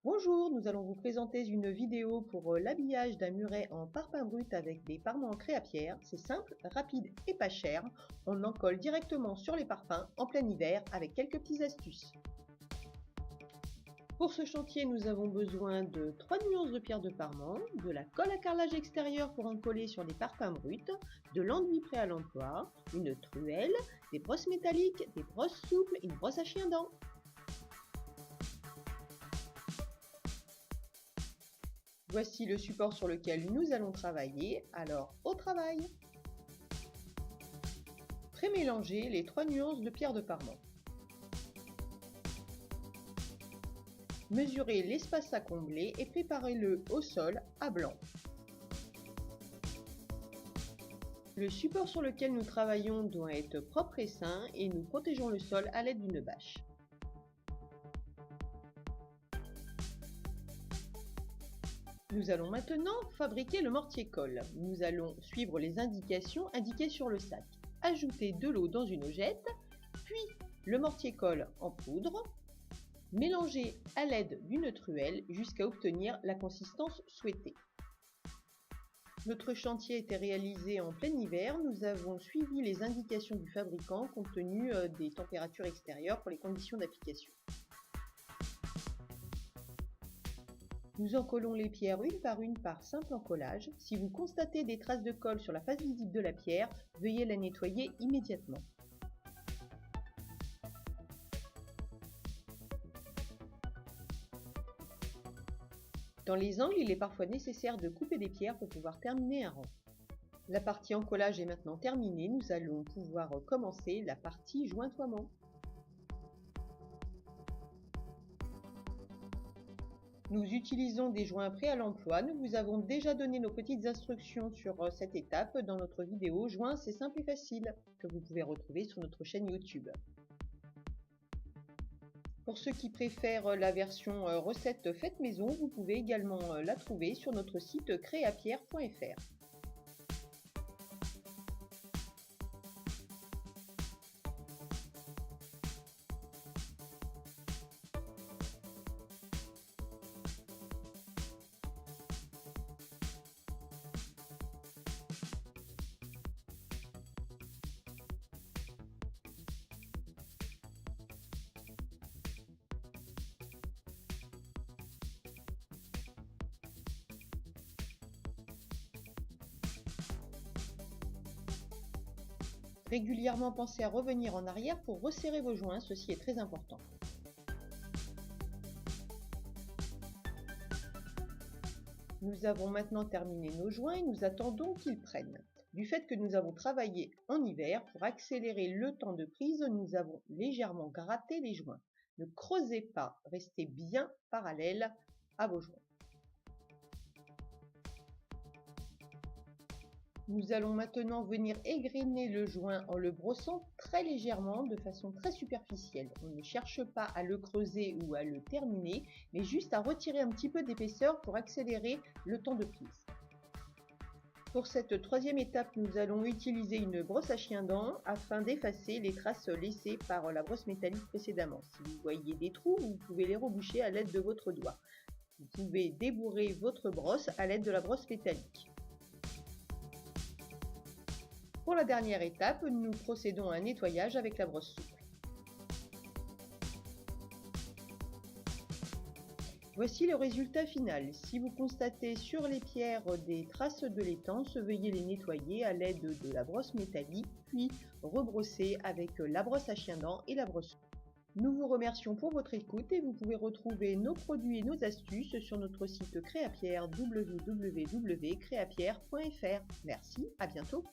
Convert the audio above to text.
Bonjour, nous allons vous présenter une vidéo pour l'habillage d'un muret en parpaing brut avec des parements en créa-pierre. C'est simple, rapide et pas cher. On en colle directement sur les parpaings en plein hiver avec quelques petites astuces. Pour ce chantier, nous avons besoin de 3 nuances de pierre de parement, de la colle à carrelage extérieur pour en coller sur des parpaings bruts, de l'enduit prêt à l'emploi, une truelle, des brosses métalliques, des brosses souples et une brosse à chien-dent. Voici le support sur lequel nous allons travailler, alors au travail! Pré-mélangez les 3 nuances de pierre de parement. Mesurez l'espace à combler et préparez-le au sol à blanc. Le support sur lequel nous travaillons doit être propre et sain et nous protégeons le sol à l'aide d'une bâche. Nous allons maintenant fabriquer le mortier-colle. Nous allons suivre les indications indiquées sur le sac. Ajoutez de l'eau dans une houette, puis le mortier-colle en poudre. Mélangez à l'aide d'une truelle jusqu'à obtenir la consistance souhaitée. Notre chantier a été réalisé en plein hiver. Nous avons suivi les indications du fabricant compte tenu des températures extérieures pour les conditions d'application. Nous encollons les pierres une par simple encollage. Si vous constatez des traces de colle sur la face visible de la pierre, veuillez la nettoyer immédiatement. Dans les angles, il est parfois nécessaire de couper des pierres pour pouvoir terminer un rang. La partie encollage est maintenant terminée. Nous allons pouvoir commencer la partie jointoiement. Nous utilisons des joints prêts à l'emploi. Nous vous avons déjà donné nos petites instructions sur cette étape dans notre vidéo « Joint, c'est simple et facile » que vous pouvez retrouver sur notre chaîne YouTube. Pour ceux qui préfèrent la version recette faite maison, vous pouvez également la trouver sur notre site créapierre.fr. Régulièrement pensez à revenir en arrière pour resserrer vos joints, ceci est très important. Nous avons maintenant terminé nos joints et nous attendons qu'ils prennent. Du fait que nous avons travaillé en hiver, pour accélérer le temps de prise, nous avons légèrement gratté les joints. Ne creusez pas, restez bien parallèles à vos joints. Nous allons maintenant venir égrainer le joint en le brossant très légèrement, de façon très superficielle. On ne cherche pas à le creuser ou à le terminer, mais juste à retirer un petit peu d'épaisseur pour accélérer le temps de prise. Pour cette troisième étape, nous allons utiliser une brosse à chien-dent afin d'effacer les traces laissées par la brosse métallique précédemment. Si vous voyez des trous, vous pouvez les reboucher à l'aide de votre doigt. Vous pouvez débourrer votre brosse à l'aide de la brosse métallique. Pour la dernière étape, nous procédons à un nettoyage avec la brosse souple. Voici le résultat final. Si vous constatez sur les pierres des traces de laitance, veuillez les nettoyer à l'aide de la brosse métallique, puis rebrosser avec la brosse à chien-dent et la brosse souple. Nous vous remercions pour votre écoute et vous pouvez retrouver nos produits et nos astuces sur notre site Créapierre www.créapierre.fr. Merci, à bientôt.